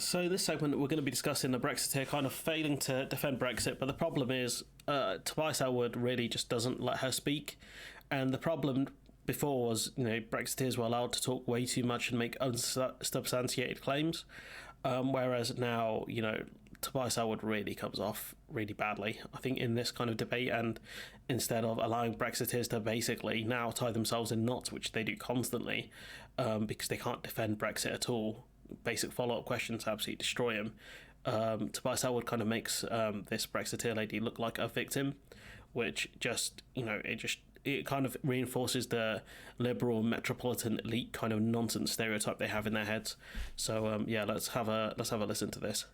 So this segment we're going to be discussing the Brexiteer kind of failing to defend Brexit, but the problem is Tobias Ellwood really just doesn't let her speak, and the problem before was, Brexiteers were allowed to talk way too much and make unsubstantiated claims, whereas now, Tobias Ellwood really comes off really badly, I think, in this kind of debate, and instead of allowing Brexiteers to basically now tie themselves in knots, which they do constantly, because they can't defend Brexit at all, basic follow-up questions absolutely destroy him. Tobias Ellwood kind of makes this Brexiteer lady look like a victim, which it kind of reinforces the liberal metropolitan elite kind of nonsense stereotype they have in their heads. So let's have a listen to this.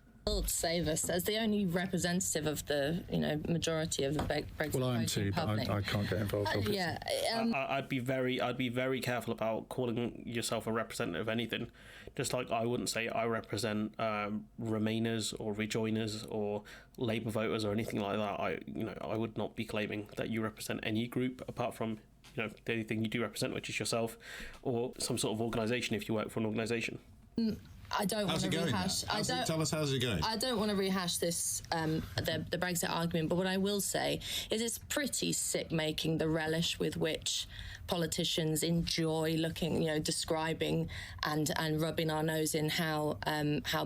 Save us as the only representative of the majority of the Brexit. Well, I'm too, but I can't get involved. I'd be very careful about calling yourself a representative of anything. Just like I wouldn't say I represent Remainers or Rejoiners or Labour voters or anything like that. I would not be claiming that you represent any group apart from the only thing you do represent, which is yourself or some sort of organisation if you work for an organisation. I don't want to rehash. Tell us, how's it going? I don't want to rehash this, the Brexit argument, but what I will say is it's pretty sick-making the relish with which politicians enjoy looking, describing and rubbing our nose in how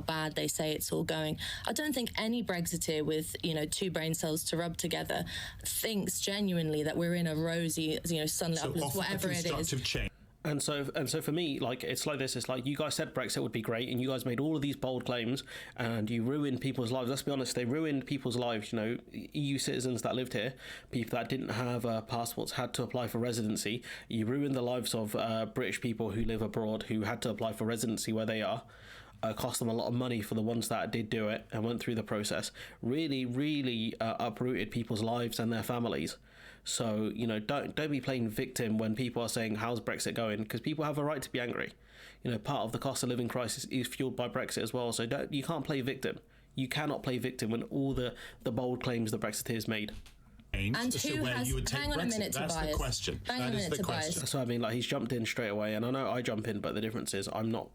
bad they say it's all going. I don't think any Brexiteer with two brain cells to rub together thinks genuinely that we're in a rosy, sunlit uplands, whatever it is. Change. And so for me, it's like this. It's like you guys said Brexit would be great, and you guys made all of these bold claims, and you ruined people's lives. Let's be honest, they ruined people's lives. EU citizens that lived here, people that didn't have passports had to apply for residency. You ruined the lives of British people who live abroad who had to apply for residency where they are. Cost them a lot of money for the ones that did do it and went through the process. Really uprooted people's lives and their families. So don't be playing victim when people are saying how's Brexit going, because people have a right to be angry. Part of the cost of living crisis is fueled by Brexit as well. So you can't play victim. You cannot play victim when all the bold claims the Brexiteers made. And who has? Hang on a minute, Tobias. That's the question. That's what I mean. He's jumped in straight away, and I know I jump in, but the difference is I'm not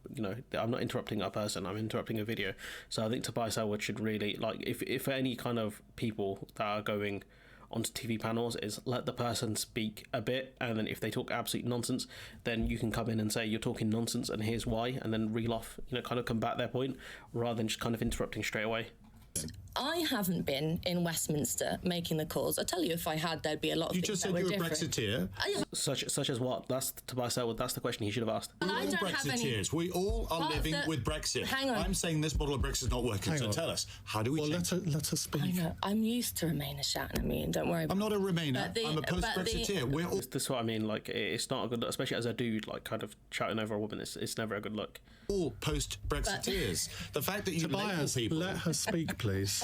interrupting a person. I'm interrupting a video. So I think Tobias Ellwood should really if any kind of people that are going onto TV panels is let the person speak a bit, and then if they talk absolute nonsense, then you can come in and say you're talking nonsense and here's why, and then reel off, kind of combat their point rather than just kind of interrupting straight away. I haven't been in Westminster making the calls. I tell you, if I had, there'd be a lot of things that were different. You just said you were a Brexiteer. Such as what? That's Tobias Ellwood. That's the question he should have asked. We're all Brexiteers. We all are living with Brexit. Hang on. I'm saying this model of Brexit is not working. So tell us, how do we change? Let us speak. I know. I'm used to Remainers shouting at me, and don't worry. I'm not a Remainer. I'm a post-Brexiteer. We're all. This is what I mean. It's not a good look, especially as a dude, kind of shouting over a woman. It's never a good look. All post-Brexiteers. The fact that you Tobias, label people. Let her speak, please.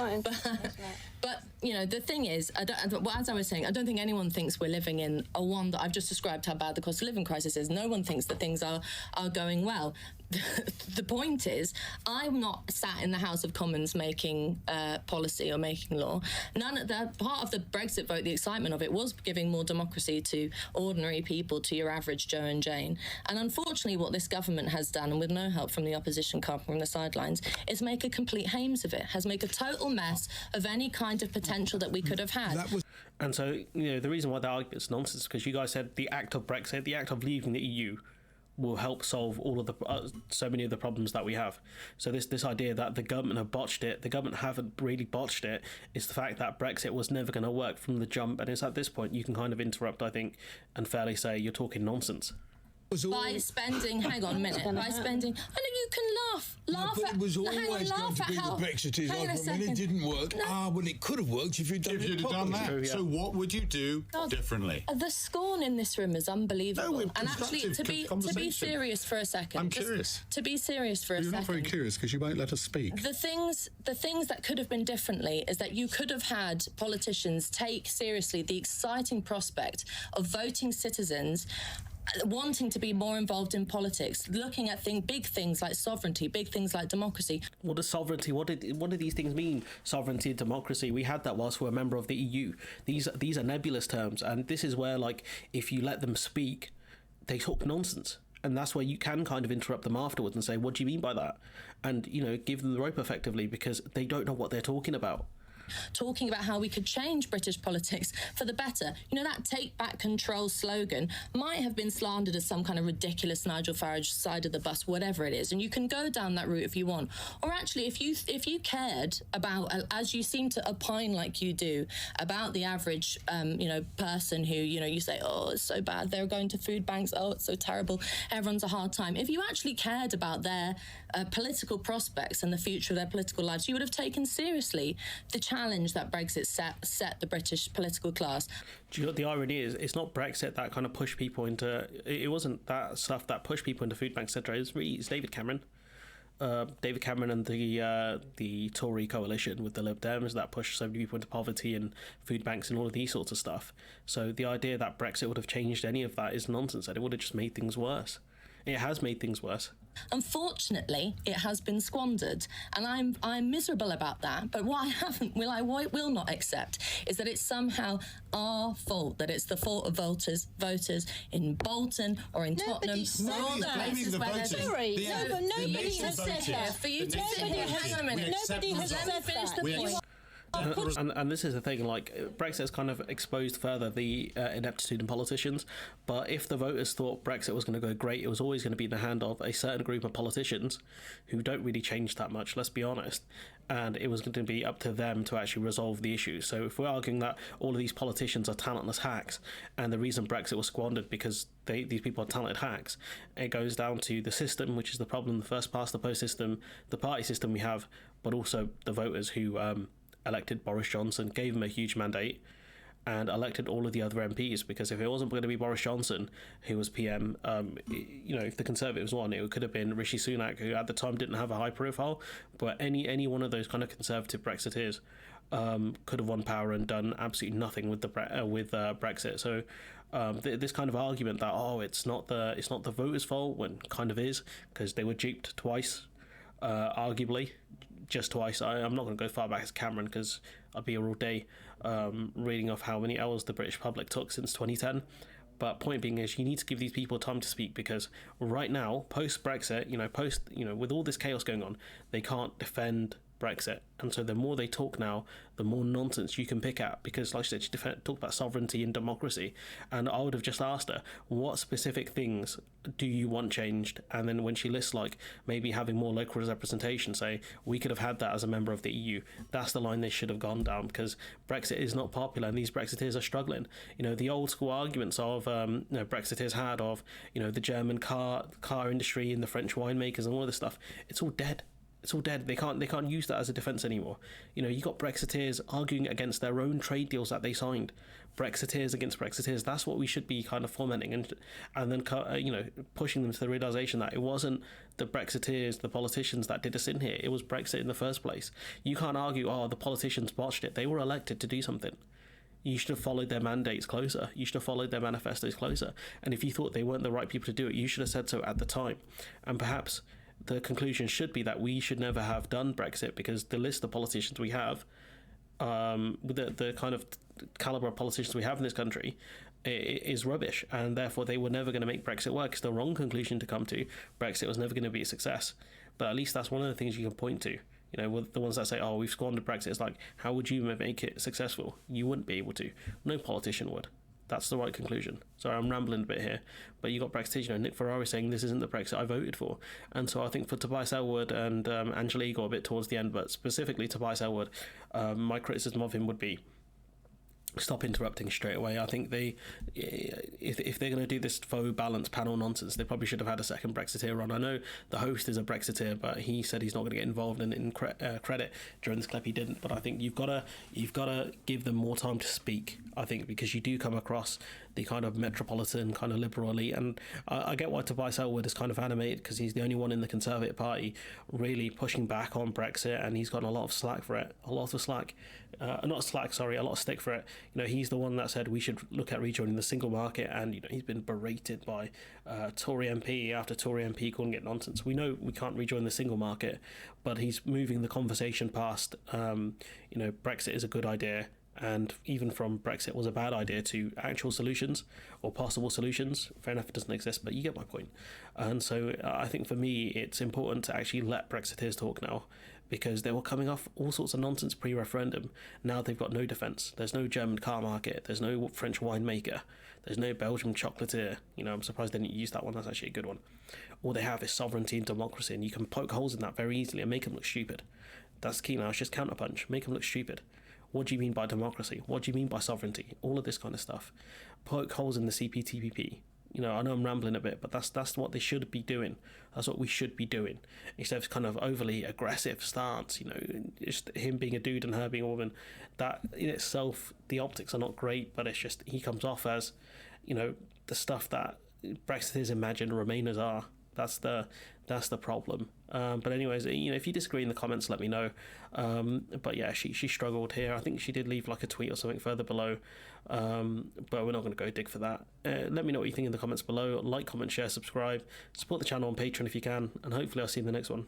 But the thing is, as I was saying, I don't think anyone thinks we're living in a one that I've just described how bad the cost of living crisis is. No one thinks that things are going well. The point is, I'm not sat in the House of Commons making policy or making law. Part of the Brexit vote, the excitement of it was giving more democracy to ordinary people, to your average Joe and Jane. And unfortunately, what this government has done, and with no help from the opposition come from the sidelines, is make a complete hames of it, has made a total mess of any kind of potential that we could have had. And so, the reason why that argument's nonsense is because you guys said the act of Brexit, the act of leaving the EU, will help solve all of the so many of the problems that we have. So this idea that the government have botched it, the government haven't really botched it. It's the fact that Brexit was never going to work from the jump, and it's at this point you can kind of interrupt, I think, and fairly say you're talking nonsense. By spending, hang on a minute, I know you can laugh but it was always going to be the Brexiteers argument when it didn't work. Well, it could have worked if you'd done that. True, yeah. So what would you do differently? The scorn in this room is unbelievable. And actually, to be serious for a second, I'm curious. To be serious for a second, you're not very curious because you won't let us speak. The things that could have been differently is that you could have had politicians take seriously the exciting prospect of voting citizens wanting to be more involved in politics, looking at big things like sovereignty, big things like democracy. What does sovereignty? What do these things mean? Sovereignty and democracy. We had that whilst we're a member of the EU. These are nebulous terms, and this is where, if you let them speak, they talk nonsense. And that's where you can kind of interrupt them afterwards and say, what do you mean by that? and give them the rope effectively, because they don't know what they're talking about. Talking about how we could change British politics for the better. That take back control slogan might have been slandered as some kind of ridiculous Nigel Farage side of the bus, whatever it is, and you can go down that route if you want. Or actually, if you cared about, as you seem to opine like you do, about the average person who you say, oh, it's so bad, they're going to food banks, oh, it's so terrible, everyone's a hard time. If you actually cared about their political prospects and the future of their political lives, you would have taken seriously the challenge that Brexit set the British political class. Do you know what the irony is? It's not Brexit that kind of pushed people into... It wasn't that stuff that pushed people into food banks, etc. It's David Cameron. David Cameron and the Tory coalition with the Lib Dems that pushed so many people into poverty and food banks and all of these sorts of stuff. So the idea that Brexit would have changed any of that is nonsense, and it would have just made things worse. It has made things worse. Unfortunately, it has been squandered, and I'm miserable about that. But what I will not accept is that it's somehow our fault, that it's the fault of voters in Bolton or in Tottenham. Nobody has said that. For you to sit here, hang on a minute. Nobody has said that. Finish the point. And this is the thing, Brexit has kind of exposed further the ineptitude in politicians, but if the voters thought Brexit was going to go great, it was always going to be in the hand of a certain group of politicians who don't really change that much, let's be honest, and it was going to be up to them to actually resolve the issue. So if we're arguing that all of these politicians are talentless hacks, and the reason Brexit was squandered because these people are talented hacks, it goes down to the system, which is the problem, the first past the post system, the party system we have, but also the voters who elected Boris Johnson, gave him a huge mandate, and elected all of the other MPs, because if it wasn't going to be Boris Johnson who was PM, if the Conservatives won, it could have been Rishi Sunak, who at the time didn't have a high profile, but any one of those kind of conservative Brexiteers could have won power and done absolutely nothing with Brexit. So this kind of argument that it's not the voters' fault, when kind of is, because they were duped twice, arguably. Just twice. I'm not going to go far back as Cameron, because I'd be here all day reading off how many L's the British public took since 2010. But point being is, you need to give these people time to speak, because right now, post-Brexit, with all this chaos going on, they can't defend Brexit. And so the more they talk now, the more nonsense you can pick at, because like I said, she talked about sovereignty and democracy, and I would have just asked her, what specific things do you want changed? And then when she lists maybe having more local representation, say we could have had that as a member of the EU, that's the line they should have gone down, because Brexit is not popular and these Brexiteers are struggling. The old school arguments of Brexiteers had of the German car industry and the French winemakers and all of this stuff, it's all dead. It's all dead. They can't use that as a defence anymore. You got Brexiteers arguing against their own trade deals that they signed. Brexiteers against Brexiteers. That's what we should be kind of fomenting, and then pushing them to the realisation that it wasn't the Brexiteers, the politicians, that did us in here. It was Brexit in the first place. You can't argue, the politicians botched it. They were elected to do something. You should have followed their mandates closer. You should have followed their manifestos closer. And if you thought they weren't the right people to do it, you should have said so at the time. And perhaps the conclusion should be that we should never have done Brexit, because the list of politicians we have, with the kind of calibre of politicians we have in this country, is rubbish, and therefore they were never going to make Brexit work. It's the wrong conclusion to come to. Brexit was never going to be a success. But at least that's one of the things you can point to. With the ones that say, we've squandered Brexit, it's like, how would you make it successful? You wouldn't be able to. No politician would. That's the right conclusion. Sorry, I'm rambling a bit here, but you got Brexiteers, Nick Ferrari saying this isn't the Brexit I voted for. And so I think for Tobias Ellwood and Angela Eagle a bit towards the end, but specifically Tobias Ellwood, my criticism of him would be, stop interrupting straight away. I think if they're going to do this faux balance panel nonsense, they probably should have had a second Brexiteer on. I know the host is a Brexiteer, but he said he's not going to get involved in credit during this clip. He didn't, but I think you've got to give them more time to speak. I think because you do come across the kind of metropolitan kind of liberal elite, and I get why Tobias Ellwood is kind of animated, because he's the only one in the Conservative Party really pushing back on Brexit, and he's gotten a lot of slack for it, a lot of stick for it. He's the one that said we should look at rejoining the single market, and he's been berated by Tory MP after Tory MP calling it nonsense. We know we can't rejoin the single market, but he's moving the conversation past Brexit is a good idea, and even from Brexit was a bad idea to actual solutions or possible solutions. Fair enough, it doesn't exist, but you get my point. And so I think for me, it's important to actually let Brexiteers talk now, because they were coming off all sorts of nonsense pre-referendum. Now they've got no defence. There's no German car market. There's no French winemaker. There's no Belgian chocolatier. I'm surprised they didn't use that one. That's actually a good one. All they have is sovereignty and democracy, and you can poke holes in that very easily and make them look stupid. That's the key now. It's just counterpunch. Make them look stupid. What do you mean by democracy? What do you mean by sovereignty? All of this kind of stuff. Poke holes in the CPTPP. I know I'm rambling a bit, but that's what they should be doing. That's what we should be doing. Instead of kind of overly aggressive stance, just him being a dude and her being a woman. That in itself, the optics are not great, but it's just he comes off as, the stuff that Brexiters imagine Remainers are. That's the problem. But anyways, if you disagree in the comments, let me know. But yeah, she struggled here. I think she did leave like a tweet or something further below. But we're not going to go dig for that. Let me know what you think in the comments below. Like, comment, share, subscribe. Support the channel on Patreon if you can. And hopefully I'll see you in the next one.